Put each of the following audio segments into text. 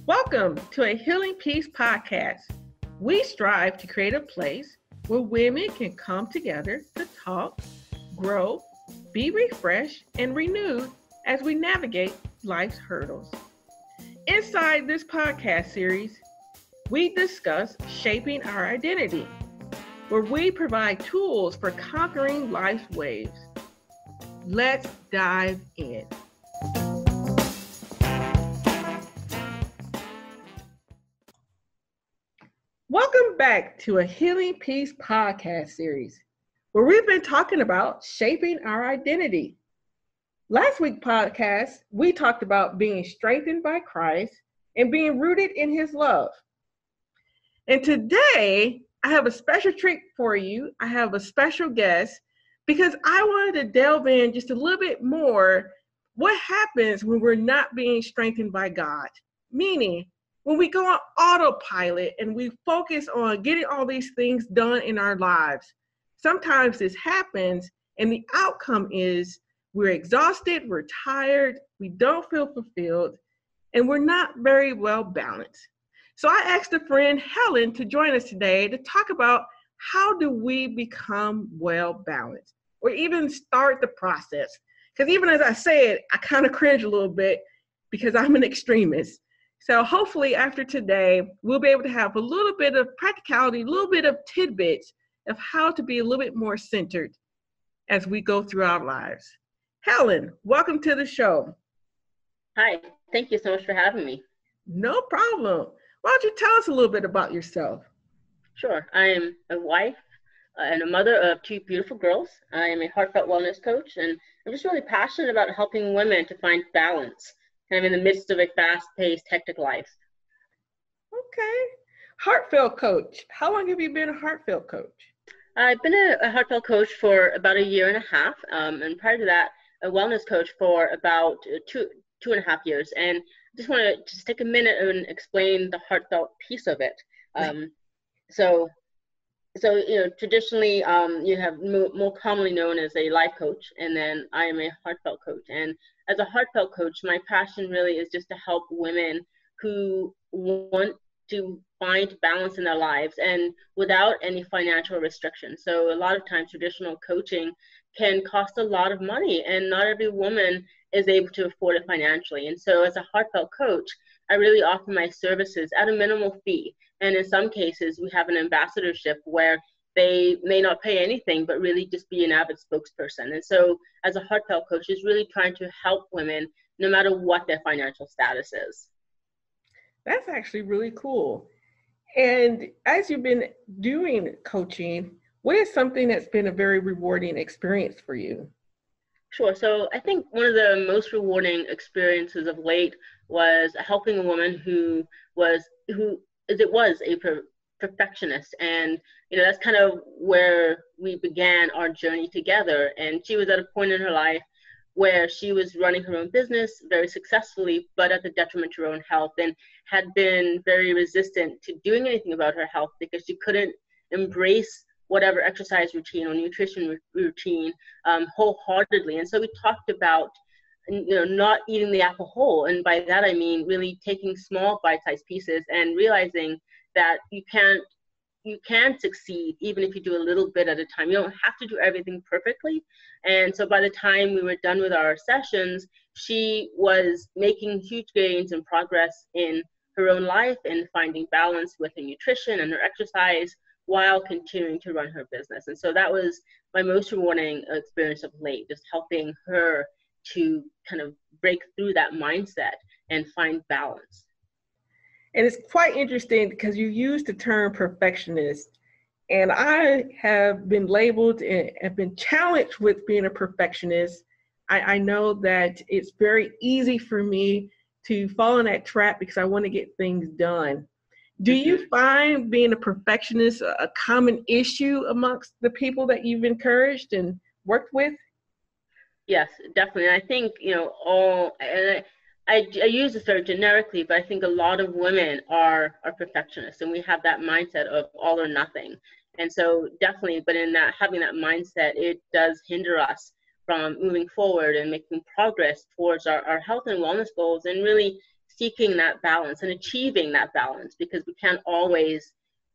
Welcome to a Healing Peace podcast. We strive to create a place where women can come together to talk, grow, be refreshed, and renewed as we navigate life's hurdles. Inside this podcast series, we discuss shaping our identity, where we provide tools for conquering life's waves. Let's dive in. Welcome back to a Healing Peace podcast series, where we've been talking about shaping our identity. Last week's podcast, we talked about being strengthened by Christ and being rooted in his love. And today, I have a special treat for you. I have a special guest because I wanted to delve in just a little bit more what happens when we're not being strengthened by God, meaning when we go on autopilot and we focus on getting all these things done in our lives. Sometimes this happens and the outcome is we're exhausted, we're tired, we don't feel fulfilled, and we're not very well balanced. So I asked a friend, Helen, to join us today to talk about how do we become well balanced or even start the process. Because even as I say it, I kind of cringe a little bit because I'm an extremist. So hopefully after today, we'll be able to have a little bit of practicality, a little bit of tidbits of how to be a little bit more centered as we go through our lives. Helen, welcome to the show. Hi, thank you so much for having me. No problem. Why don't you tell us a little bit about yourself? Sure. I am a wife and a mother of two beautiful girls. I am a heartfelt wellness coach, and I'm just really passionate about helping women to find balance kind of in the midst of a fast-paced, hectic life. Okay. Heartfelt coach. How long have you been a heartfelt coach? I've been a heartfelt coach for about 1.5 years, and prior to that, a wellness coach for about 2.5 years. And I just want to just take a minute and explain the heartfelt piece of it. So traditionally, you have more commonly known as a life coach, and then I am a heartfelt coach. And as a heartfelt coach, my passion really is just to help women who want to find balance in their lives and without any financial restrictions. So a lot of times traditional coaching can cost a lot of money, and not every woman is able to afford it financially. And so as a heartfelt coach, I really offer my services at a minimal fee. And in some cases, we have an ambassadorship where they may not pay anything, but really just be an avid spokesperson. And so as a heartfelt coach is really trying to help women no matter what their financial status is. That's actually really cool. And as you've been doing coaching, what is something that's been a very rewarding experience for you? Sure. So I think one of the most rewarding experiences of late was helping a woman who was a perfectionist, and that's kind of where we began our journey together. And she was at a point in her life where she was running her own business very successfully, but at the detriment to her own health, and had been very resistant to doing anything about her health because she couldn't embrace whatever exercise routine or nutrition routine wholeheartedly. And so we talked about not eating the apple whole. And by that, I mean really taking small bite-sized pieces and realizing that you can succeed even if you do a little bit at a time. You don't have to do everything perfectly. And so by the time we were done with our sessions, she was making huge gains and progress in her own life and finding balance with her nutrition and her exercise while continuing to run her business. And so that was my most rewarding experience of late, just helping her to kind of break through that mindset and find balance. And it's quite interesting because you used the term perfectionist, and I have been labeled and have been challenged with being a perfectionist. I know that it's very easy for me to fall in that trap because I want to get things done. Do you find being a perfectionist a common issue amongst the people that you've encouraged and worked with? Yes, definitely. I think, I use this very generically, but I think a lot of women are perfectionists, and we have that mindset of all or nothing. And so definitely, but in that, having that mindset, it does hinder us from moving forward and making progress towards our health and wellness goals, and really seeking that balance and achieving that balance, because we can't always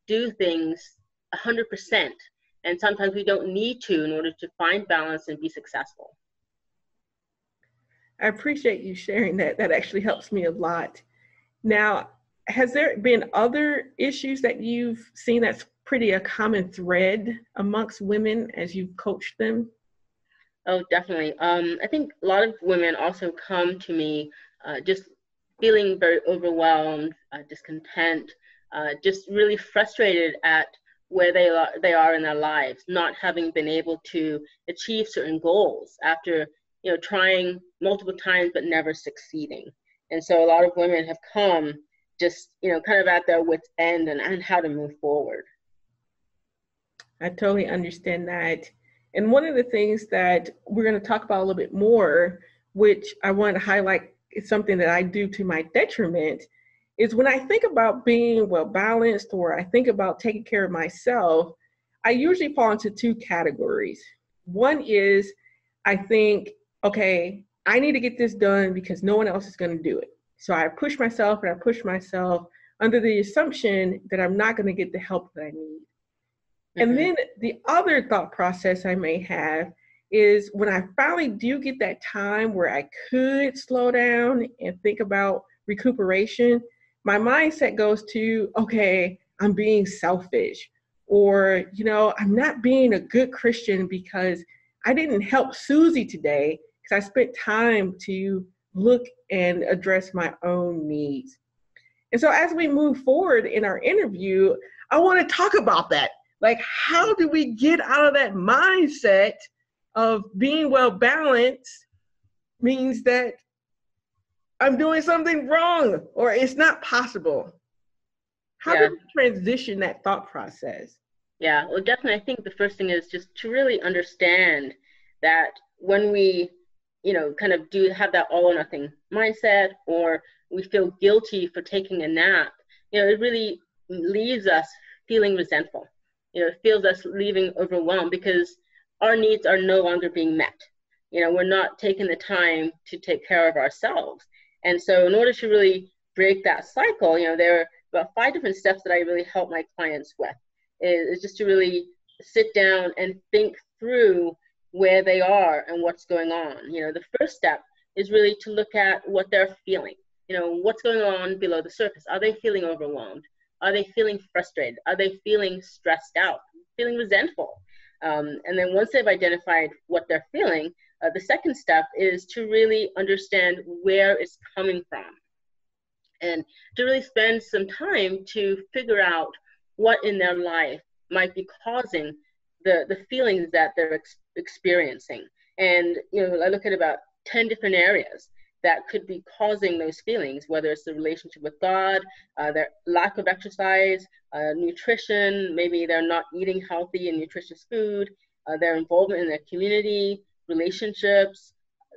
do things 100%. And sometimes we don't need to in order to find balance and be successful. I appreciate you sharing that. That actually helps me a lot. Now, has there been other issues that you've seen that's pretty a common thread amongst women as you've coached them? Oh, definitely. I think a lot of women also come to me just feeling very overwhelmed, discontent, just really frustrated at where they are in their lives, not having been able to achieve certain goals after trying multiple times but never succeeding. And so a lot of women have come just kind of at their wits' end and how to move forward. I totally understand that. And one of the things that we're going to talk about a little bit more, which I want to highlight is something that I do to my detriment, is when I think about being well balanced or I think about taking care of myself, I usually fall into two categories. One is I think, okay, I need to get this done because no one else is going to do it. So I push myself and I push myself under the assumption that I'm not going to get the help that I need. And then the other thought process I may have is when I finally do get that time where I could slow down and think about recuperation, my mindset goes to, okay, I'm being selfish, or, I'm not being a good Christian because I didn't help Susie today because I spent time to look and address my own needs. And so as we move forward in our interview, I want to talk about that. Like, how do we get out of that mindset of being well balanced means that I'm doing something wrong or it's not possible? How do we transition that thought process? Yeah, well, definitely. I think the first thing is just to really understand that when we, kind of do have that all or nothing mindset, or we feel guilty for taking a nap, it really leaves us feeling resentful. It feels us leaving overwhelmed because our needs are no longer being met. We're not taking the time to take care of ourselves. And so in order to really break that cycle, there are about 5 different steps that I really help my clients with. Is just to really sit down and think through where they are and what's going on. The first step is really to look at what they're feeling. What's going on below the surface. Are they feeling overwhelmed? Are they feeling frustrated? Are they feeling stressed out, feeling resentful? And then once they've identified what they're feeling, the second step is to really understand where it's coming from, and to really spend some time to figure out what in their life might be causing the feelings that they're experiencing. And I look at about 10 different areas that could be causing those feelings, whether it's the relationship with God, their lack of exercise, nutrition, maybe they're not eating healthy and nutritious food, their involvement in their community, relationships,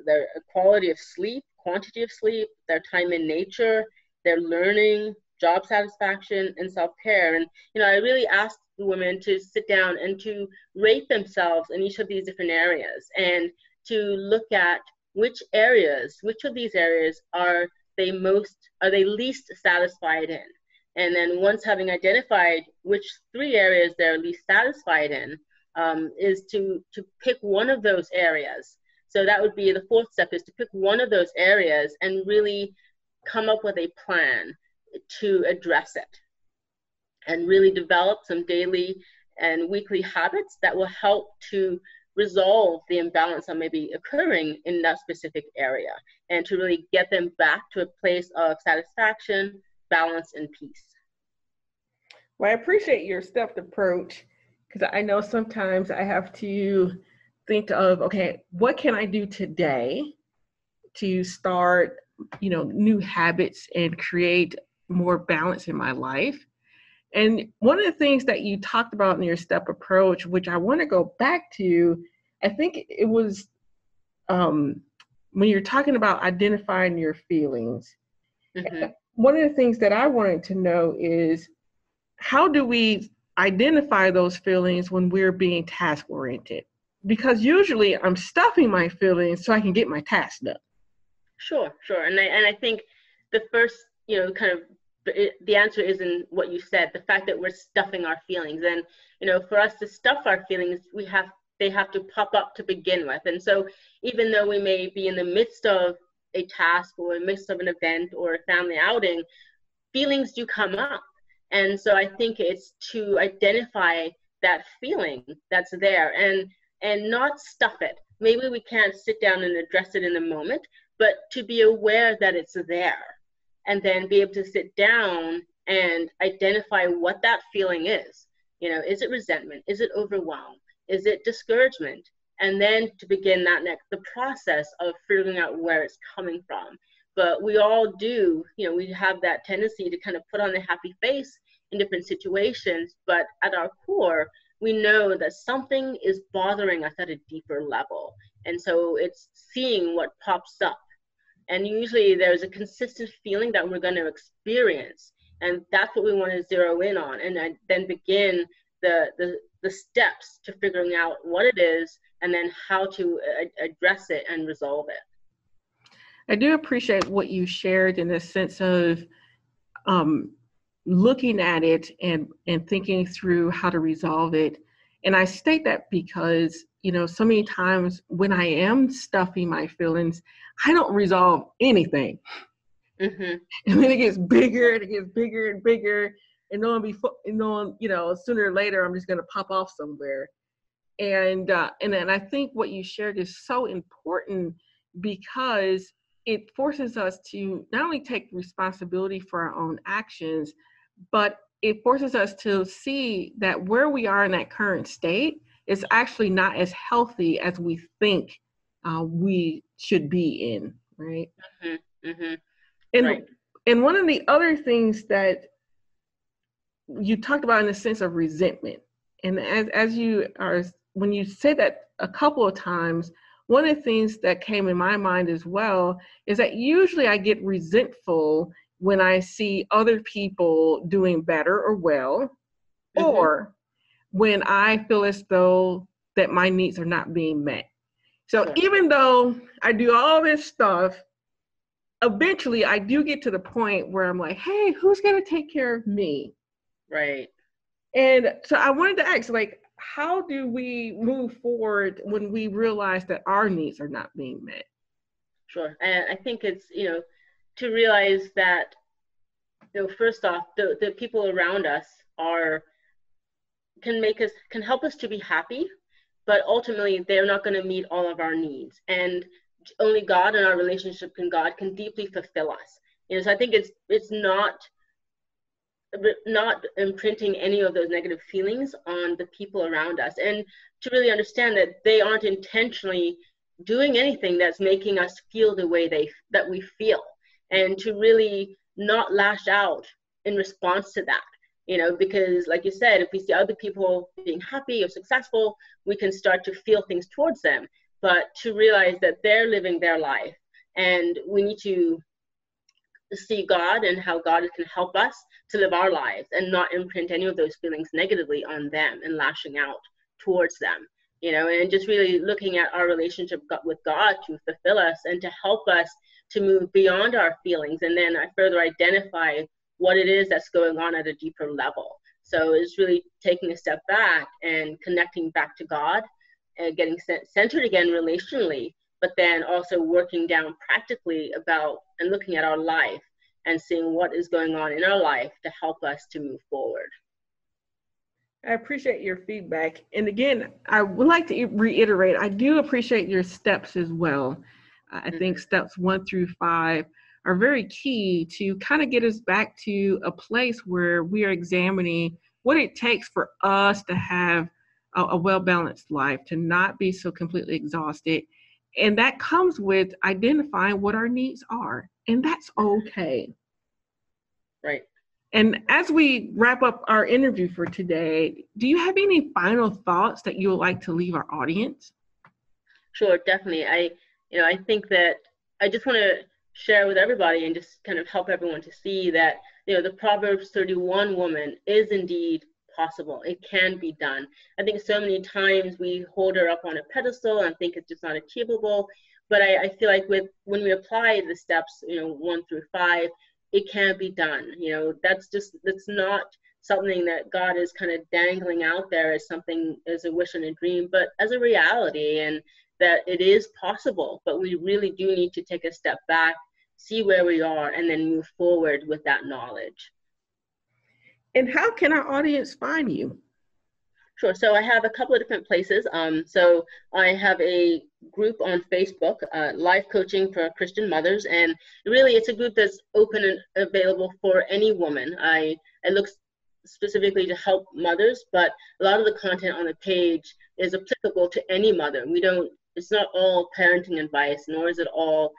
their quality of sleep, quantity of sleep, their time in nature, their learning, job satisfaction, and self-care. And I really ask the women to sit down and to rate themselves in each of these different areas, and to look at which of these areas are they least satisfied in. And then once having identified which 3 areas they're least satisfied in, is to pick one of those areas. So that would be the 4th step, is to pick one of those areas and really come up with a plan to address it, and really develop some daily and weekly habits that will help to resolve the imbalance that may be occurring in that specific area, and to really get them back to a place of satisfaction, balance, and peace. Well, I appreciate your stepped approach, because I know sometimes I have to think of, okay, what can I do today to start, new habits and create more balance in my life? And one of the things that you talked about in your step approach, which I want to go back to, I think it was when you're talking about identifying your feelings. Mm-hmm. One of the things that I wanted to know is, how do we identify those feelings when we're being task oriented? Because usually I'm stuffing my feelings so I can get my task done. Sure. And I think the first, kind of the answer is in what you said, the fact that we're stuffing our feelings. And, for us to stuff our feelings, they have to pop up to begin with. And so even though we may be in the midst of a task or in the midst of an event or a family outing, feelings do come up. And so I think it's to identify that feeling that's there and not stuff it. Maybe we can't sit down and address it in the moment, but to be aware that it's there, and then be able to sit down and identify what that feeling is. Is it resentment? Is it overwhelm? Is it discouragement? And then to begin the process of figuring out where it's coming from. But we all do, we have that tendency to kind of put on a happy face in different situations, but at our core, we know that something is bothering us at a deeper level. And so it's seeing what pops up. And usually there's a consistent feeling that we're going to experience. And that's what we want to zero in on, and then begin the steps to figuring out what it is and then how to address it and resolve it. I do appreciate what you shared in the sense of looking at it and thinking through how to resolve it. And I state that because, so many times when I am stuffing my feelings, I don't resolve anything. Mm-hmm. And then it gets bigger and it gets bigger and bigger. And sooner or later, I'm just going to pop off somewhere. And then I think what you shared is so important because it forces us to not only take responsibility for our own actions, but it forces us to see that where we are in that current state is actually not as healthy as we think we should be in, right? Mm-hmm. Mm-hmm. And one of the other things that you talked about in the sense of resentment, and when you said that a couple of times, one of the things that came in my mind as well is that usually I get resentful when I see other people doing better or well, mm-hmm. or when I feel as though that my needs are not being met. So even though I do all this stuff, eventually I do get to the point where I'm like, hey, who's going to take care of me? Right. And so I wanted to ask, how do we move forward when we realize that our needs are not being met? Sure. And I think it's, to realize that, first off, the people around us can help us to be happy, but ultimately they're not going to meet all of our needs. And only God and our relationship with God can deeply fulfill us. So I think it's not imprinting any of those negative feelings on the people around us, and to really understand that they aren't intentionally doing anything that's making us feel the way that we feel, and to really not lash out in response to that, because like you said, if we see other people being happy or successful, we can start to feel things towards them, but to realize that they're living their life, and we need to see God and how God can help us to live our lives and not imprint any of those feelings negatively on them and lashing out towards them, and just really looking at our relationship with God to fulfill us and to help us to move beyond our feelings, and then I further identify what it is that's going on at a deeper level. So it's really taking a step back and connecting back to God and getting centered again relationally, but then also working down practically about and looking at our life and seeing what is going on in our life to help us to move forward. I appreciate your feedback. And again, I would like to reiterate, I do appreciate your steps as well. I think steps 1 through 5 are very key to kind of get us back to a place where we are examining what it takes for us to have a well-balanced life, to not be so completely exhausted. And that comes with identifying what our needs are. And that's okay. Right. And as we wrap up our interview for today, do you have any final thoughts that you would like to leave our audience? Sure, definitely. I think that I just want to share with everybody and just kind of help everyone to see that, the Proverbs 31 woman is indeed possible. It can be done. I think so many times we hold her up on a pedestal and think it's just not achievable, But I feel like when we apply the steps, 1 through 5, it can be done. That's not something that God is kind of dangling out there as something, as a wish and a dream, but as a reality, and that it is possible. But we really do need to take a step back, see where we are, and then move forward with that knowledge. And how can our audience find you? Sure. So I have a couple of different places. So I have a group on Facebook, Life Coaching for Christian Mothers, and really it's a group that's open and available for any woman. I look specifically to help mothers, but a lot of the content on the page is applicable to any mother. It's not all parenting advice, nor is it all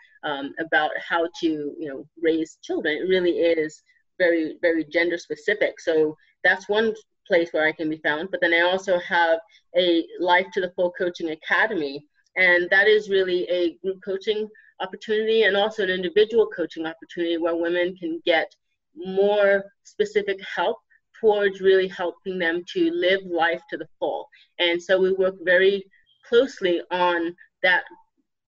about how to raise children. It really is very, very gender specific. So that's one place where I can be found. But then I also have a Life to the Full Coaching Academy, and that is really a group coaching opportunity and also an individual coaching opportunity where women can get more specific help towards really helping them to live life to the full. And so we work very closely on that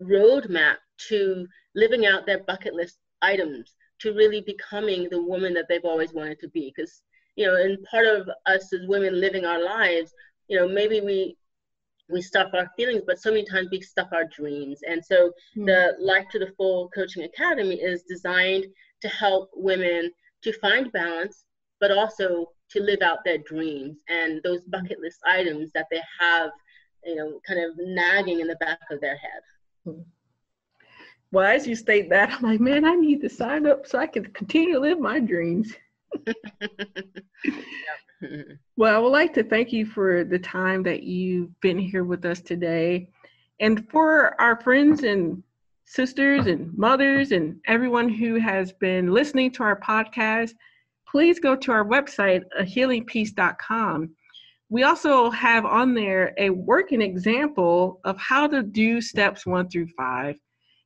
roadmap to living out their bucket list items, to really becoming the woman that they've always wanted to be. Because and part of us as women living our lives, maybe we stuff our feelings, but so many times we stuff our dreams. And so the Life to the Full Coaching Academy is designed to help women to find balance, but also to live out their dreams and those bucket list items that they have, kind of nagging in the back of their head. Well, as you state that, I'm like, man, I need to sign up so I can continue to live my dreams. Well, I would like to thank you for the time that you've been here with us today. And for our friends and sisters and mothers and everyone who has been listening to our podcast, please go to our website, ahealingpeace.com. We also have on there a working example of how to do steps 1 through 5.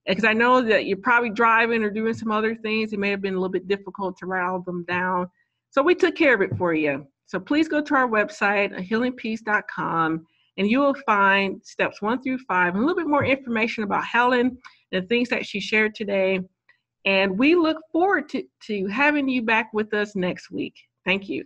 Because I know that you're probably driving or doing some other things. It may have been a little bit difficult to write all of them down. So we took care of it for you. So please go to our website, healingpeace.com, and you will find steps 1 through 5, and a little bit more information about Helen and the things that she shared today. And we look forward to having you back with us next week. Thank you.